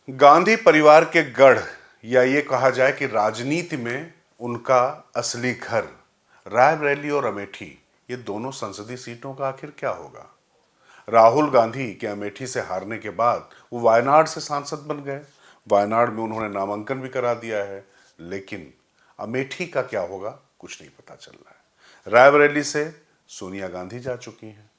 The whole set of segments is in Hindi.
गांधी परिवार के गढ़, या ये कहा जाए कि राजनीति में उनका असली घर रायबरेली और अमेठी, ये दोनों संसदीय सीटों का आखिर क्या होगा। राहुल गांधी के अमेठी से हारने के बाद वो वायनाड से सांसद बन गए। वायनाड में उन्होंने नामांकन भी करा दिया है, लेकिन अमेठी का क्या होगा कुछ नहीं पता चल रहा है। रायबरेली से सोनिया गांधी जा चुकी हैं,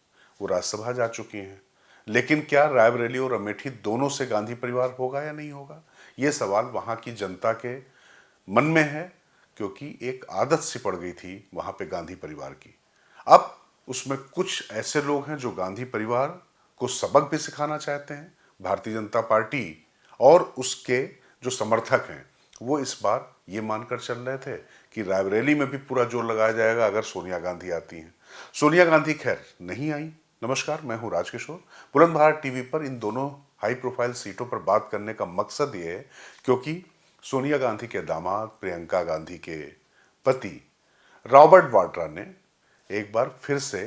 वो राज्यसभा जा चुकी हैं, लेकिन क्या रायबरेली और अमेठी दोनों से गांधी परिवार होगा या नहीं होगा, ये सवाल वहां की जनता के मन में है, क्योंकि एक आदत सी पड़ गई थी वहां पे गांधी परिवार की। अब उसमें कुछ ऐसे लोग हैं जो गांधी परिवार को सबक भी सिखाना चाहते हैं। भारतीय जनता पार्टी और उसके जो समर्थक हैं वो इस बार ये मानकर चल रहे थे कि रायबरेली में भी पूरा जोर लगाया जाएगा अगर सोनिया गांधी आती हैं। सोनिया गांधी खैर नहीं आई। नमस्कार, मैं हूं राजकिशोर। बुलंद भारत टीवी पर इन दोनों हाई प्रोफाइल सीटों पर बात करने का मकसद ये है क्योंकि सोनिया गांधी के दामाद प्रियंका गांधी के पति रॉबर्ट वाड्रा ने एक बार फिर से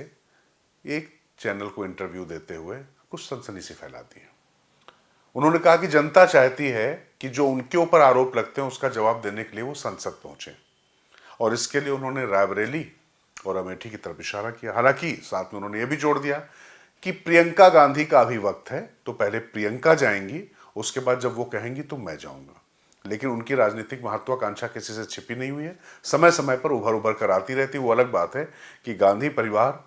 एक चैनल को इंटरव्यू देते हुए कुछ सनसनी सी फैला दी है। उन्होंने कहा कि जनता चाहती है कि जो उनके ऊपर आरोप लगते हैं उसका जवाब देने के लिए वो संसद पहुंचे, और इसके लिए उन्होंने रायबरेली और अमेठी की तरफ इशारा किया। हालांकि साथ में उन्होंने ये भी जोड़ दिया कि प्रियंका गांधी का अभी वक्त है, तो पहले प्रियंका जाएंगी, उसके बाद जब वो कहेंगी तो मैं जाऊंगा। लेकिन उनकी राजनीतिक महत्वाकांक्षा किसी से छिपी नहीं हुई है, समय समय पर उभर उभर कर आती रहती। वो अलग बात है कि गांधी परिवार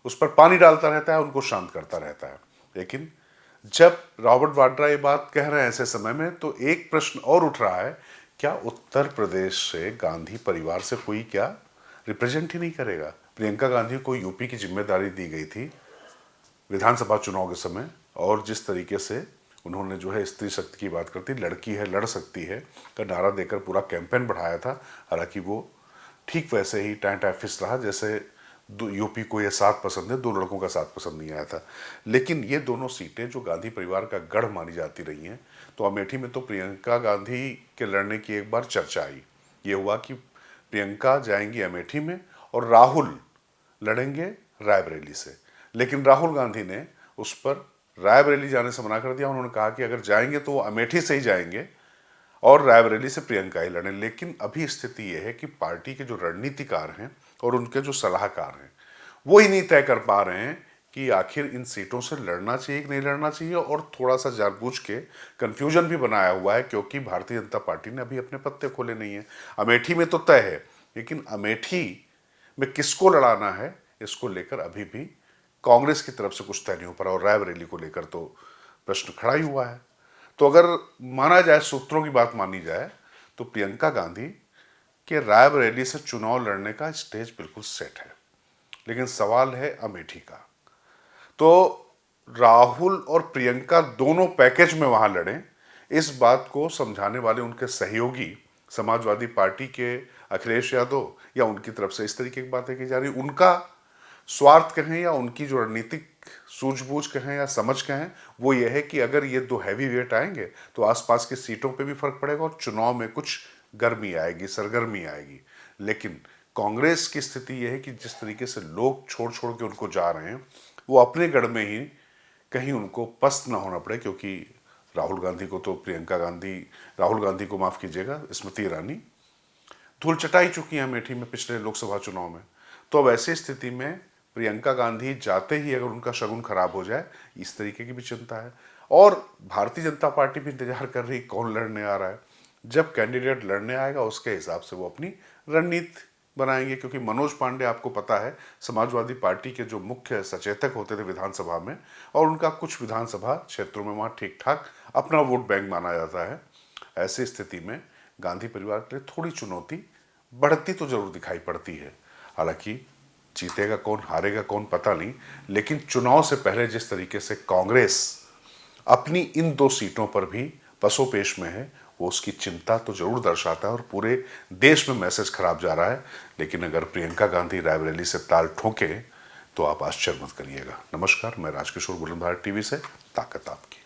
उस पर पानी डालता रहता है, उनको शांत करता रहता है। लेकिन जब रॉबर्ट वाड्रा ये बात कह रहे हैं ऐसे समय में, तो एक प्रश्न और उठ रहा है, क्या उत्तर प्रदेश से गांधी परिवार से कोई क्या रिप्रेजेंट ही नहीं करेगा। प्रियंका गांधी को यूपी की जिम्मेदारी दी गई थी विधानसभा चुनाव के समय, और जिस तरीके से उन्होंने जो है स्त्री शक्ति की बात करती, लड़की है लड़ सकती है का नारा देकर पूरा कैंपेन बढ़ाया था। हालांकि वो ठीक वैसे ही टाइफिस रहा जैसे यूपी को ये साथ पसंद है, दो लड़कों का साथ पसंद नहीं आया था। लेकिन ये दोनों सीटें जो गांधी परिवार का गढ़ मानी जाती रही हैं, तो अमेठी में तो प्रियंका गांधी के लड़ने की एक बार चर्चा आई। ये हुआ कि प्रियंका जाएंगी अमेठी में और राहुल लड़ेंगे रायबरेली से। लेकिन राहुल गांधी ने उस पर रायबरेली जाने से मना कर दिया। उन्होंने कहा कि अगर जाएंगे तो वो अमेठी से ही जाएंगे और रायबरेली से प्रियंका ही लड़ें। लेकिन अभी स्थिति यह है कि पार्टी के जो रणनीतिकार हैं और उनके जो सलाहकार हैं वो ही नहीं तय कर पा रहे हैं कि आखिर इन सीटों से लड़ना चाहिए कि नहीं लड़ना चाहिए, और थोड़ा सा जानबूझ के कंफ्यूजन भी बनाया हुआ है क्योंकि भारतीय जनता पार्टी ने अभी अपने पत्ते खोले नहीं है। अमेठी में तो तय है, लेकिन अमेठी में किसको लड़ाना है इसको लेकर अभी भी कांग्रेस की तरफ से कुछ तय नहीं हो पा रहा, और रायबरेली को लेकर तो प्रश्न खड़ा ही हुआ है। तो अगर माना जाए, सूत्रों की बात मानी जाए, तो प्रियंका गांधी के रायबरेली से चुनाव लड़ने का स्टेज बिल्कुल सेट है। लेकिन सवाल है अमेठी का। तो राहुल और प्रियंका दोनों पैकेज में वहां लड़ें, इस बात को समझाने वाले उनके सहयोगी समाजवादी पार्टी के अखिलेश यादव या उनकी तरफ से इस तरीके की बातें की जा रही, उनका स्वार्थ कहें या उनकी जो रणनीतिक सूझबूझ कहें या समझ कहें, वो ये है कि अगर ये दो हैवी वेट आएंगे तो आसपास की सीटों पे भी फर्क पड़ेगा और चुनाव में कुछ गर्मी आएगी, सरगर्मी आएगी। लेकिन कांग्रेस की स्थिति यह है कि जिस तरीके से लोग छोड़ छोड़ के उनको जा रहे हैं, वो अपने गढ़ में ही कहीं उनको पस्त ना होना पड़े, क्योंकि राहुल गांधी को माफ कीजिएगा, स्मृति ईरानी धूल चटाई चुकी हैं अमेठी में पिछले लोकसभा चुनाव में। तो अब ऐसी स्थिति में प्रियंका गांधी जाते ही अगर उनका शगुन खराब हो जाए, इस तरीके की भी चिंता है। और भारतीय जनता पार्टी भी इंतजार कर रही कौन लड़ने आ रहा है। जब कैंडिडेट लड़ने आएगा उसके हिसाब से वो अपनी रणनीति बनाएंगे, क्योंकि मनोज पांडे आपको पता है समाजवादी पार्टी के जो मुख्य सचेतक होते थे विधानसभा में, और उनका कुछ विधानसभा क्षेत्रों में वहां ठीक ठाक अपना वोट बैंक माना जाता है। ऐसी स्थिति में गांधी परिवार के लिए थोड़ी चुनौती बढ़ती तो जरूर दिखाई पड़ती है। हालांकि जीतेगा कौन हारेगा कौन पता नहीं, लेकिन चुनाव से पहले जिस तरीके से कांग्रेस अपनी इन दो सीटों पर भी पसोपेश में है, वो उसकी चिंता तो जरूर दर्शाता है और पूरे देश में मैसेज खराब जा रहा है। लेकिन अगर प्रियंका गांधी रायबरेली से ताल ठोके तो आप आश्चर्य मत करिएगा। नमस्कार, मैं राजकिशोर, बुलंद भारत टीवी से। ताकत आपकी।